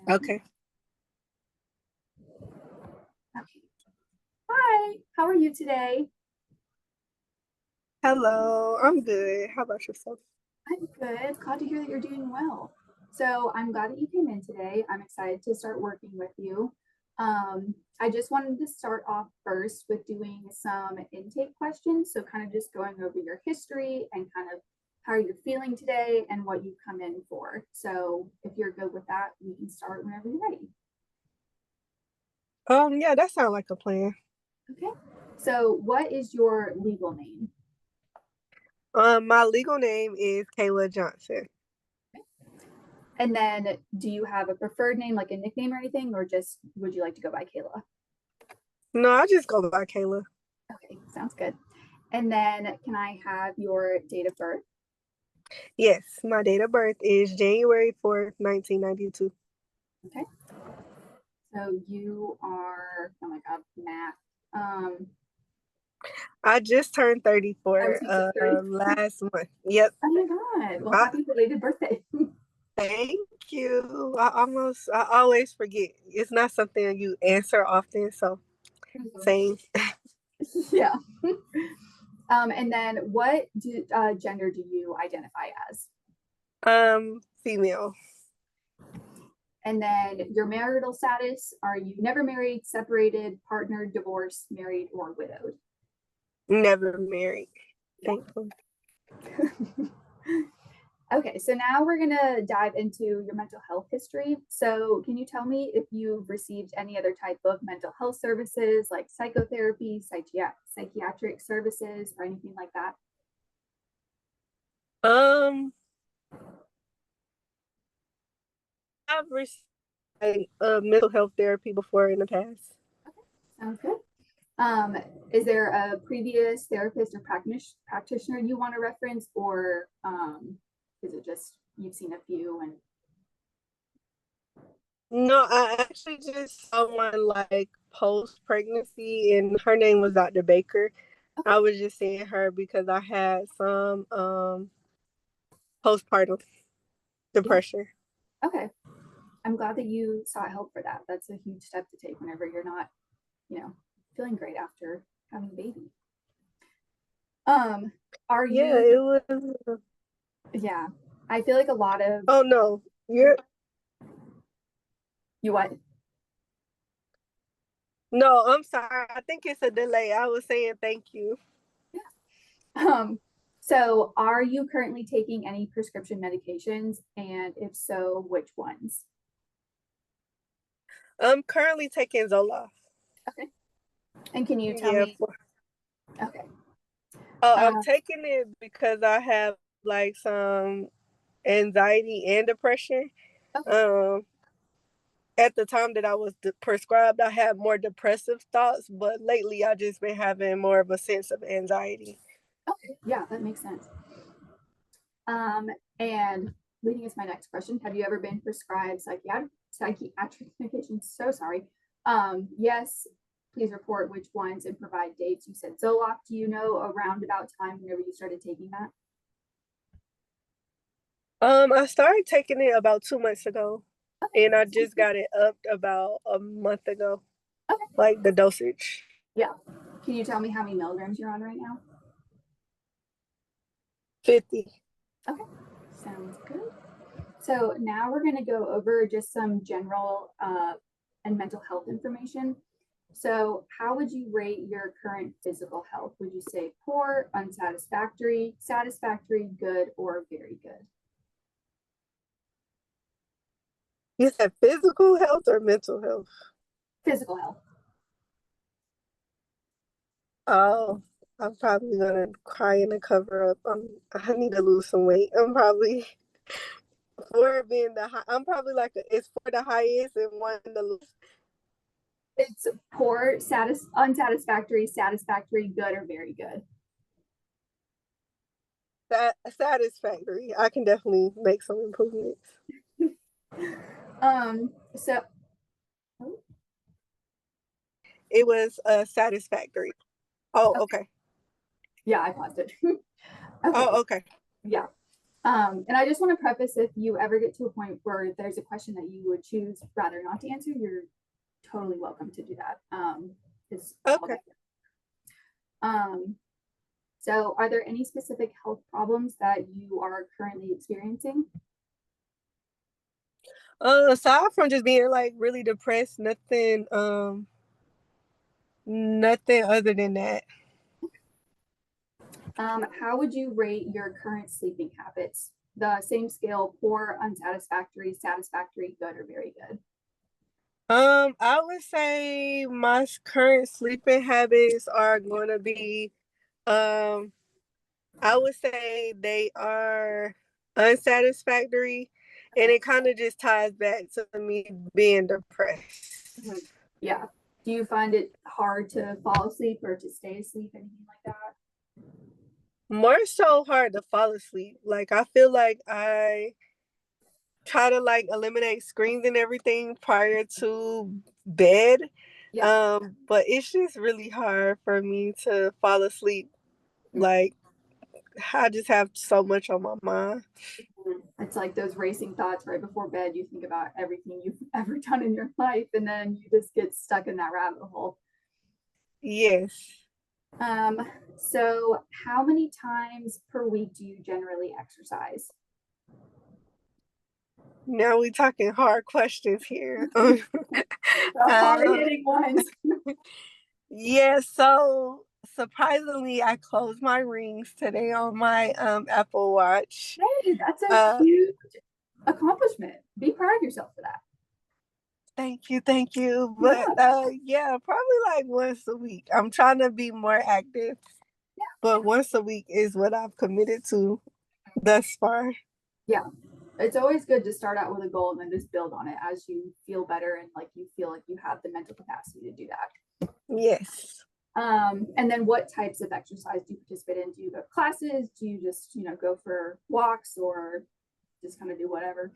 Okay. Okay. Hi, how are you today? Hello, I'm good. How about yourself? I'm good. Glad to hear that you're doing well. So I'm glad that you came in today. I'm excited to start working with you. I just wanted to start off first with doing some intake questions. So kind of just going over your history and kind of how you're feeling today and what you come in for. So if you're good with that, we can start whenever you're ready. Yeah, that sounds like a plan. Okay. So what is your legal name? My legal name is Kayla Johnson. And then do you have a preferred name, like a nickname or anything, or just would you like to go by Kayla? No, I just go by Kayla. Okay, sounds good. And then can I have your date of birth? Yes, my date of birth is January 4th, 1992. Okay. So you are, oh my God, math. Um, I just turned I was 34 gonna say 30. last month. Yep. Oh my God. Well, I, happy belated birthday. thank you. I always forget. It's not something you answer often, so same. Yeah. And then gender do you identify as? Female. And then your marital status, are you never married, separated, partnered, divorced, married, or widowed? Never married. Yeah. Thankfully. Okay, so now we're going to dive into your mental health history. So, can you tell me if you've received any other type of mental health services like psychotherapy, psychiatric services, or anything like that? Um, I've received like mental health therapy before in the past. Okay, sounds good. Um, is there a previous therapist or practitioner you want to reference, or is it just you've seen a few and No, I actually just saw one like post pregnancy, and her name was Dr. Baker. okay, I was just seeing her because I had some postpartum yeah, depression. okay. I'm glad that you sought help for that. That's a huge step to take whenever you're not, you know, feeling great after having a baby. Um, are Yeah, you, it was. yeah, I feel like a lot of Oh no, you're you what? no. I'm sorry. I think it's a delay. I was saying thank you. Um, so are you currently taking any prescription medications? And if so, which ones? I'm currently taking Zoloft. Okay. And can you tell Yeah, me? Okay. I'm Uh, taking it because I have like some anxiety and depression. okay. Um, at the time that I was prescribed, I had more depressive thoughts, but lately I just been having more of a sense of anxiety. Okay. Yeah, that makes sense. And leading us to my next question, have you ever been prescribed psychiatric medication? So sorry. Yes, please report which ones and provide dates. You said Zoloft. Do you know around about time whenever you started taking that? I started taking it about 2 months ago, Okay. and I Sounds just good. got it upped about a month ago, Okay. like the dosage. Yeah. Can you tell me how many milligrams you're on right now? 50. Okay. Sounds good. So now we're going to go over just some general and mental health information. So, how would you rate your current physical health? Would you say poor, unsatisfactory, satisfactory, good, or very good? You said physical health or mental health? Physical health. Oh, I'm probably gonna cry in a cover up. I need to lose some weight. I'm probably for being the high. I'm probably like it's for the highest and one the lowest. It's poor, unsatisfactory, satisfactory, good, or very good. That satisfactory. I can definitely make some improvements. So It was satisfactory. Oh, okay. okay. Yeah, I paused it. Okay. Oh, okay. Yeah. And I just want to preface, if you ever get to a point where there's a question that you would choose rather not to answer, you're totally welcome to do that. It's all Okay. good. So are there any specific health problems that you are currently experiencing? Aside from just being like really depressed, nothing other than that. How would you rate your current sleeping habits? The same scale: poor, unsatisfactory, satisfactory, good, or very good. I would say my current sleeping habits are going to be, um, I would say they are unsatisfactory, and Okay. it kind of just ties back to me being depressed. Mhm. Yeah. Do you find it hard to fall asleep or to stay asleep, anything like that? More so hard to fall asleep. Like I feel like I try to like eliminate screens and everything prior to bed. Yeah. But it's just really hard for me to fall asleep. Like I just have so much on my mind. It's like those racing thoughts right before bed. You think about everything you've ever done in your life, and then you just get stuck in that rabbit hole. Yes. Um, so how many times per week do you generally exercise? Now we talking hard questions here. The hard um, hitting ones. yeah, so surprisingly I closed my rings today on my Apple Watch. Hey, that's a Uh huge accomplishment. Be proud of yourself for that. Thank you, thank you. But Yeah. yeah, probably like once a week. I'm trying to be more active, but once a week is what I've committed to thus far. Yeah. It's always good to start out with a goal and then just build on it as you feel better and like you feel like you have the mental capacity to do that. Yes. And then what types of exercise do you participate in? Do you go to classes? Do you just, go for walks or just kind of do whatever?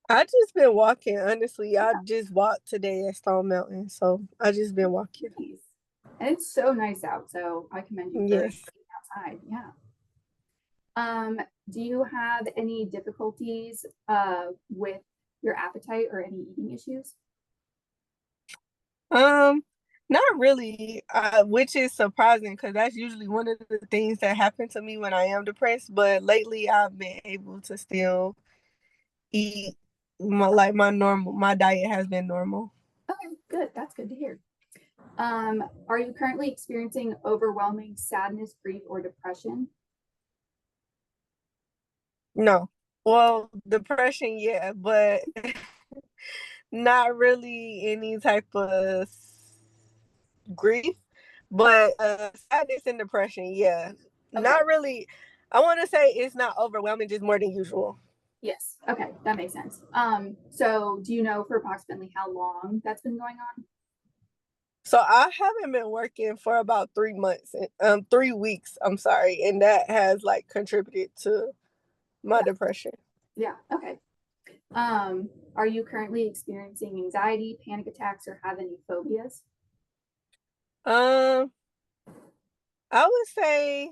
I just been walking, honestly. I just walked today at Stone Mountain, so I just been walking. Nice. And it's so nice out, so I commend you for Yes. being outside. Yeah. Do you have any difficulties with your appetite or any eating issues? Um, Not really, which is surprising because that's usually one of the things that happen to me when I am depressed. But lately, I've been able to still eat my diet has been normal. Okay, good. That's good to hear. Are you currently experiencing overwhelming sadness, grief, or depression? No. Well, depression, yeah, but not really any type of grief. But sadness and depression, yeah. Okay. Not really. I want to say it's not overwhelming, just more than usual. Yes. Okay, that makes sense. So do you know for approximately how long that's been going on? So I haven't been working for about 3 months, 3 weeks, I'm sorry, and that has like contributed to my Yeah. depression. Yeah. Okay. Are you currently experiencing anxiety, panic attacks, or have any phobias? Um, I would say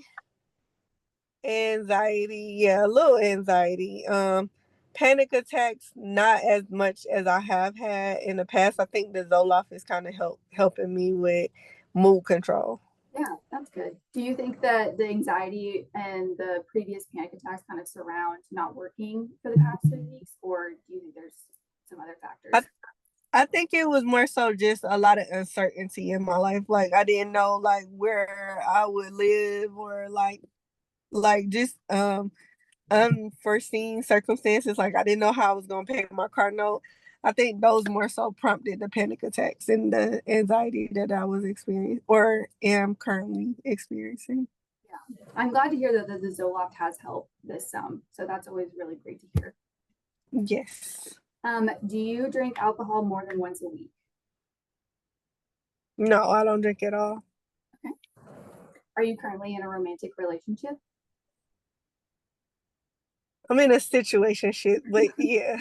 anxiety, yeah, a little anxiety. Panic attacks, not as much as I have had in the past. I think the Zoloft is kind of helping me with mood control. Yeah, that's good. Do you think that the anxiety and the previous panic attacks kind of surround not working for the past 3 weeks, or do you think there's some other I factors? I think it was more so just a lot of uncertainty in my life. Like I didn't know like where I would live or like just unforeseen circumstances. Like I didn't know how I was gonna pay my car note. I think those more so prompted the panic attacks and the anxiety that I was experiencing or am currently experiencing. Yeah, I'm glad to hear that the Zoloft has helped this so that's always really great to hear. Yes. Do you drink alcohol more than once a week? No, I don't drink at all. Okay. Are you currently in a romantic relationship? I'm in a situation shit, but yeah.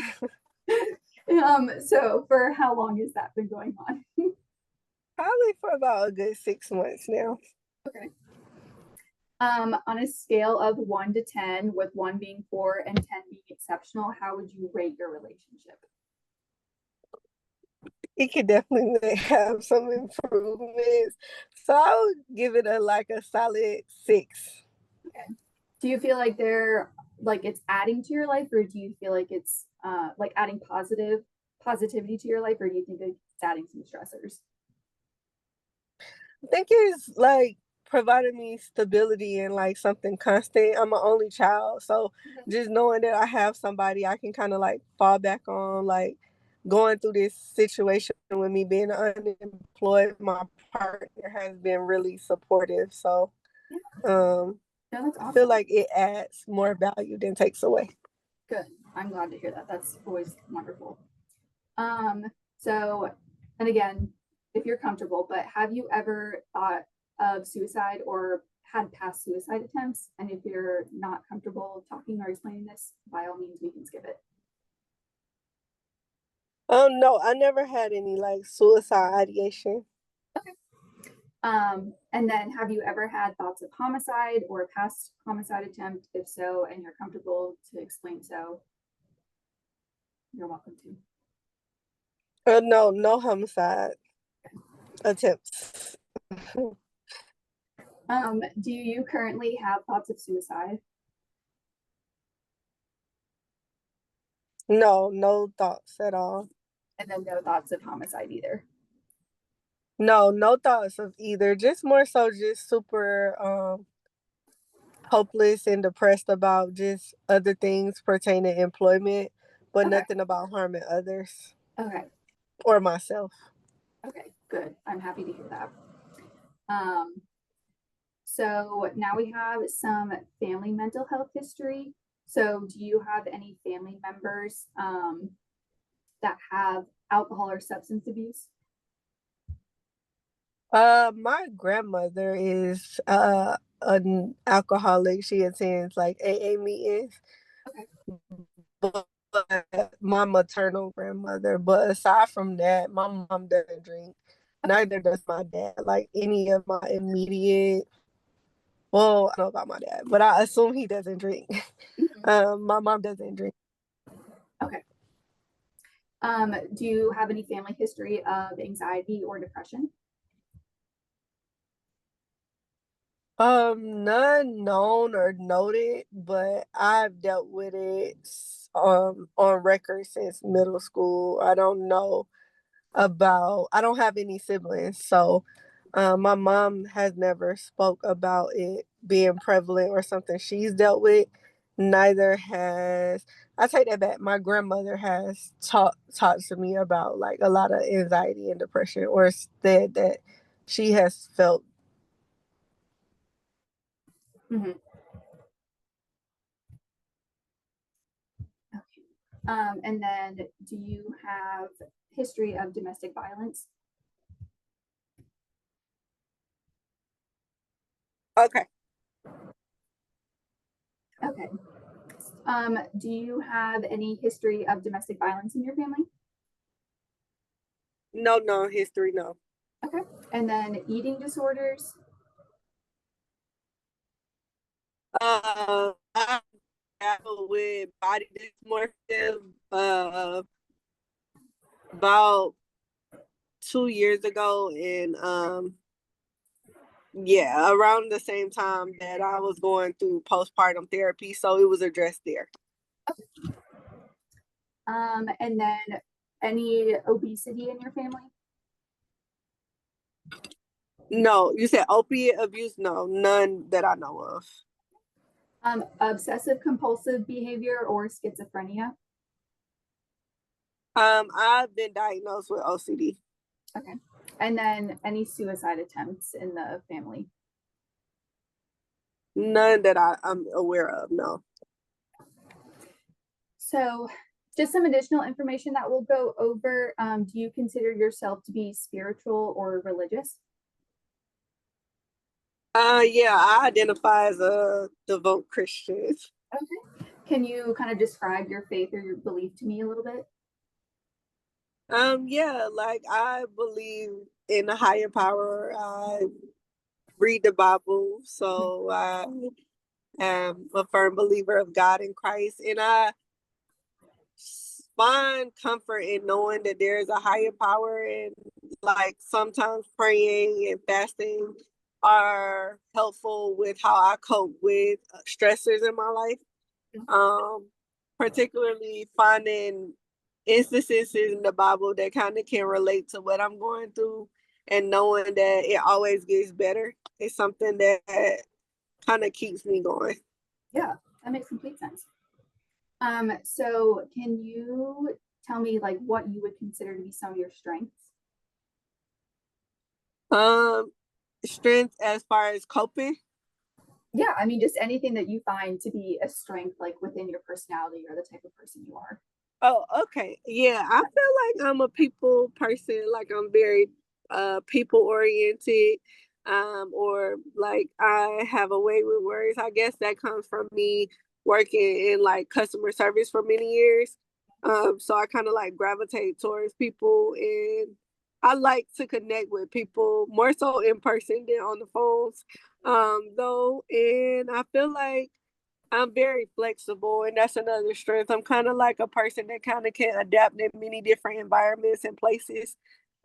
So for how long has that been going on? Probably for about a good 6 months now. Okay. On a scale of 1 to 10, with 1 being poor and 10 being exceptional, how would you rate your relationship? It could definitely have some improvements. So I would give it a solid 6. Okay. Do you feel like it's adding to your life, or do you feel like it's like adding positivity to your life, or do you think it's adding some stressors? I think it's like providing me stability and like something constant. I'm an only child, so Mhm. just knowing that I have somebody I can kind of like fall back on, like going through this situation with me being unemployed, my partner has been really supportive. So Yeah, um no, that's I feel awesome. like it adds more value than takes away. Good. I'm glad to hear that. That's always wonderful. Um, so, and again, if you're comfortable, but have you ever thought of suicide or had past suicide attempts? And if you're not comfortable talking or explaining this, by all means, we can skip it. No, I never had any like suicide ideation. Okay. And then have you ever had thoughts of homicide or a past homicide attempt? If so, and you're comfortable to explain so, you're welcome to. No, no homicide attempts. Do you currently have thoughts of suicide? No, no thoughts at all. And then no thoughts of homicide either. No, no thoughts of either. Just more so just super hopeless and depressed about just other things pertaining to employment, but Okay. nothing about harming others Okay. or myself. Okay. Good. I'm happy to hear that. Um, so now we have some family mental health history. So do you have any family members that have alcohol or substance abuse? My grandmother is an alcoholic. She attends like AA meetings, Okay. but my maternal grandmother. But aside from that, my mom doesn't drink. Okay. Neither does my dad. Like any of my immediate, well, I don't know about my dad, but I assume he doesn't drink. Mhm. My mom doesn't drink. Okay. Do you have any family history of anxiety or depression? None known or noted, but I've dealt with it on record since middle school. I don't have any siblings, so my mom has never spoke about it being prevalent or something she's dealt with. Neither has I take that back. My grandmother has talked to me about like a lot of anxiety and depression, or said that she has felt. Mhm. Okay. And then do you have history of domestic violence? Okay. Okay. Do you have any history of domestic violence in your family? No, no history, no. Okay. And then eating disorders? I battled with body dysmorphia about 2 years ago, and yeah, around the same time that I was going through postpartum therapy, so it was addressed there. And then any obesity in your family? No, you said opiate abuse? No, none that I know of. Obsessive compulsive behavior or schizophrenia? I've been diagnosed with OCD. Okay. And then any suicide attempts in the family? None that I'm aware of, no. So, just some additional information that we'll go over. Do you consider yourself to be spiritual or religious? Yeah, I identify as a devout Christian. Okay. Can you kind of describe your faith or your belief to me a little bit? Yeah, like I believe in a higher power. read the Bible. So I am a firm believer of God in Christ. And I find comfort in knowing that there is a higher power, and like sometimes praying and fasting are helpful with how I cope with stressors in my life. Um, Particularly finding instances in the Bible that kind of can relate to what I'm going through, and knowing that it always gets better is something that kind of keeps me going. Yeah, that makes complete sense. So can you tell me like what you would consider to be some of your strengths? Um, Strength as far as coping. Yeah, I mean just anything that you find to be a strength like within your personality or the type of person you are. Oh, okay. Yeah, I feel like I'm a people person. Like I'm very people oriented. Or like I have a way with words. I guess that comes from me working in like customer service for many years. So I kind of like gravitate towards people, and I like to connect with people more so in person than on the phones. Though, and I feel like I'm very flexible, and that's another strength. I'm kind of like a person that kind of can adapt in many different environments and places.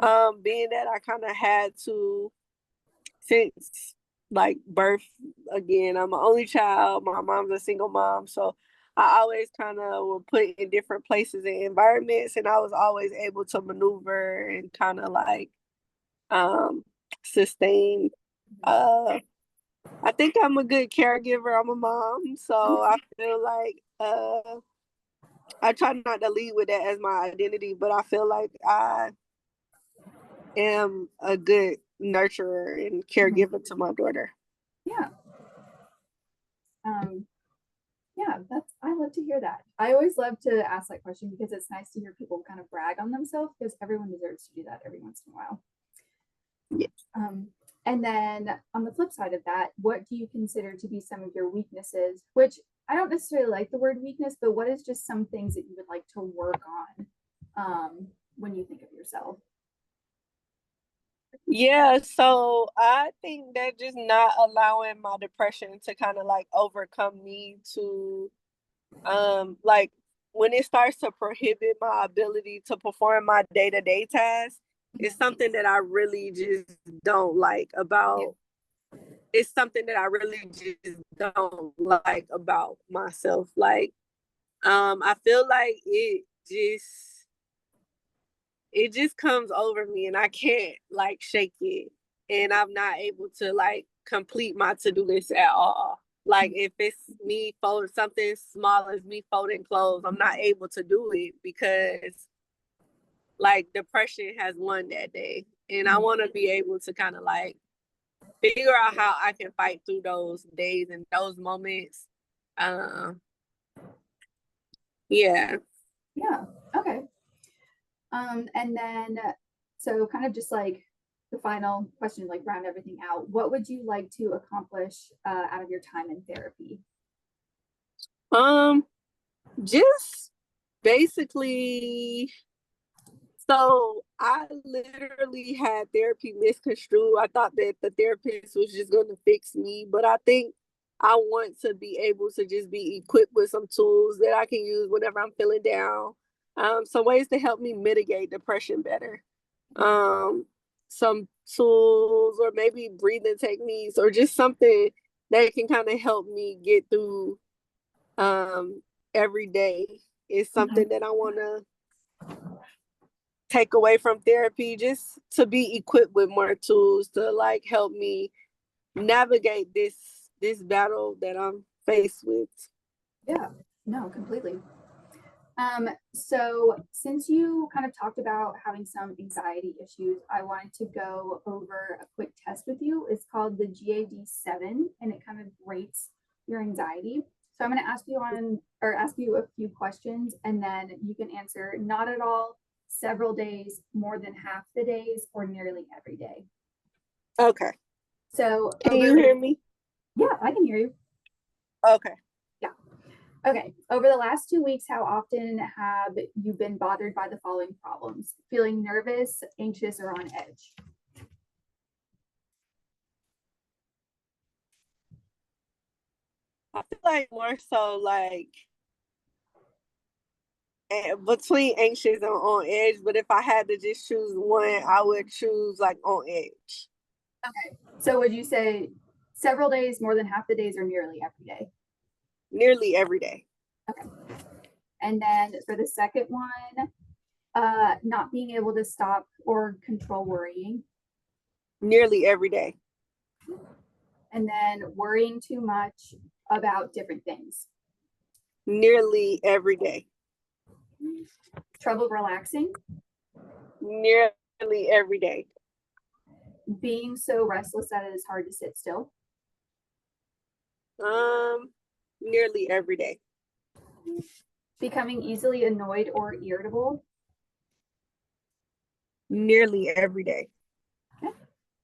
Being that I kind of had to since like birth. Again, I'm an only child. My mom's a single mom, so I always kind of were put in different places and environments, and I was always able to maneuver and kind of like um sustain. I think I'm a good caregiver. I'm a mom, so I feel like I try not to lead with that as my identity, but I feel like I am a good nurturer and caregiver to my daughter. Yeah. Um, yeah, that's I love to hear that. I always love to ask that question because it's nice to hear people kind of brag on themselves because everyone deserves to do that every once in a while. Yeah. Um, and then on the flip side of that, what do you consider to be some of your weaknesses? Which I don't necessarily like the word weakness, but what is just some things that you would like to work on when you think of yourself? Yeah, so I think that just not allowing my depression to kind of like overcome me to like when it starts to prohibit my ability to perform my day-to-day tasks, it's something that I really just don't like about it's something that I really just don't like about myself. Like, I feel like it just comes over me, and I can't like shake it, and I'm not able to like complete my to-do list at all. Like if it's me folding something small as me folding clothes, I'm not able to do it because like depression has won that day, and I want to be able to kind of like figure out how I can fight through those days and those moments. Um, yeah. Yeah. Okay. And then so kind of just like the final question, like round everything out, what would you like to accomplish out of your time in therapy? Um, just basically, so I literally had therapy misconstrued. I thought that the therapist was just going to fix me, but I think I want to be able to just be equipped with some tools that I can use whenever I'm feeling down. Some ways to help me mitigate depression better. Um, some tools or maybe breathing techniques or just something that can kind of help me get through every day is Mhm. something that I want to take away from therapy, just to be equipped with more tools to like help me navigate this battle that I'm faced with. Yeah, no, completely. So since you kind of talked about having some anxiety issues, I wanted to go over a quick test with you. It's called the GAD-7 and it kind of rates your anxiety. So I'm going to ask you a few questions and then you can answer not at all, several days, more than half the days, or nearly every day. Okay. So Can you hear me? yeah, I can hear you. Okay. Yeah. Okay. Over the last 2 weeks, how often have you been bothered by the following problems? Feeling nervous, anxious, or on edge? I feel like more so like between anxious and on edge, but if I had to just choose one, I would choose like on edge. Okay. So would you say several days, more than half the days, or nearly every day? Nearly every day. Okay. And then for the second one, not being able to stop or control worrying. Nearly every day. And then worrying too much about different things. Nearly every day. Trouble relaxing. Nearly every day. Being so restless that it is hard to sit still. Nearly every day. Becoming easily annoyed or irritable. Nearly every day. Okay.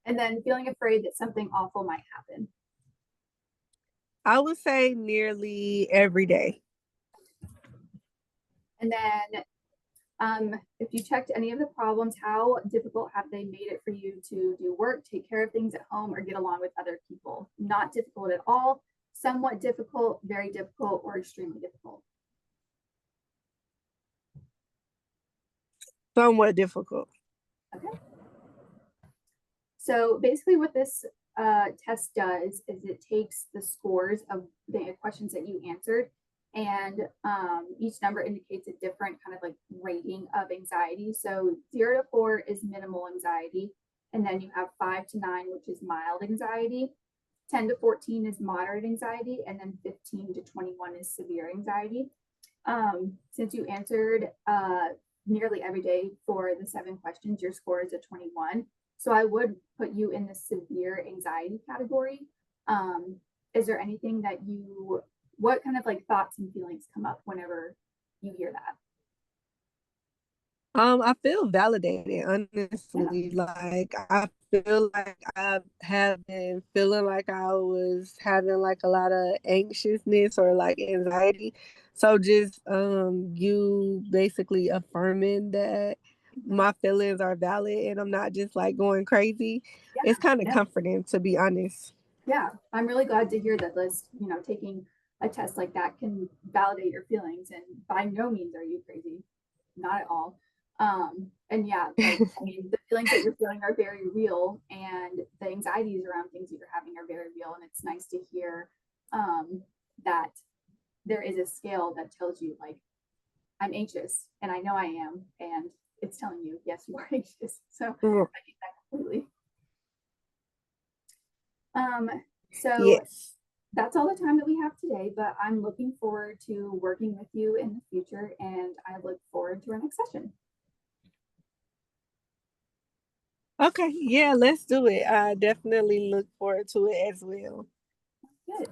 And then feeling afraid that something awful might happen. I would say nearly every day. And then if you checked any of the problems, how difficult have they made it for you to do work, take care of things at home, or get along with other people? Not difficult at all, somewhat difficult, very difficult, or extremely difficult. Somewhat difficult. Okay. So basically what this test does is it takes the scores of the questions that you answered, and each number indicates a different kind of like rating of anxiety. So 0 to 4 is minimal anxiety, and then you have 5 to 9, which is mild anxiety. 10 to 14 is moderate anxiety, and then 15 to 21 is severe anxiety. Since you answered nearly every day for the 7 questions, your score is a 21. So I would put you in the severe anxiety category. Is there anything that what kind of like thoughts and feelings come up whenever you hear that? I feel validated, honestly. Yeah. Like I feel like I have been feeling like I was having like a lot of anxiousness or like anxiety. So just you basically affirming that my feelings are valid and I'm not just like going crazy. It's kind of Yeah. comforting, to be honest. Yeah. I'm really glad to hear that, Liz, taking a test like that can validate your feelings, and by no means are you crazy. Not at all. And yeah, like I mean, the feelings that you're feeling are very real, and the anxieties around things that you're having are very real. And it's nice to hear that there is a scale that tells you like I'm anxious and I know I am, and it's telling you yes, you are anxious. So I get that completely. So Yes. that's all the time that we have today, but I'm looking forward to working with you in the future, and I look forward to our next session. Okay. Yeah, let's do it. I definitely look forward to it as well. Good.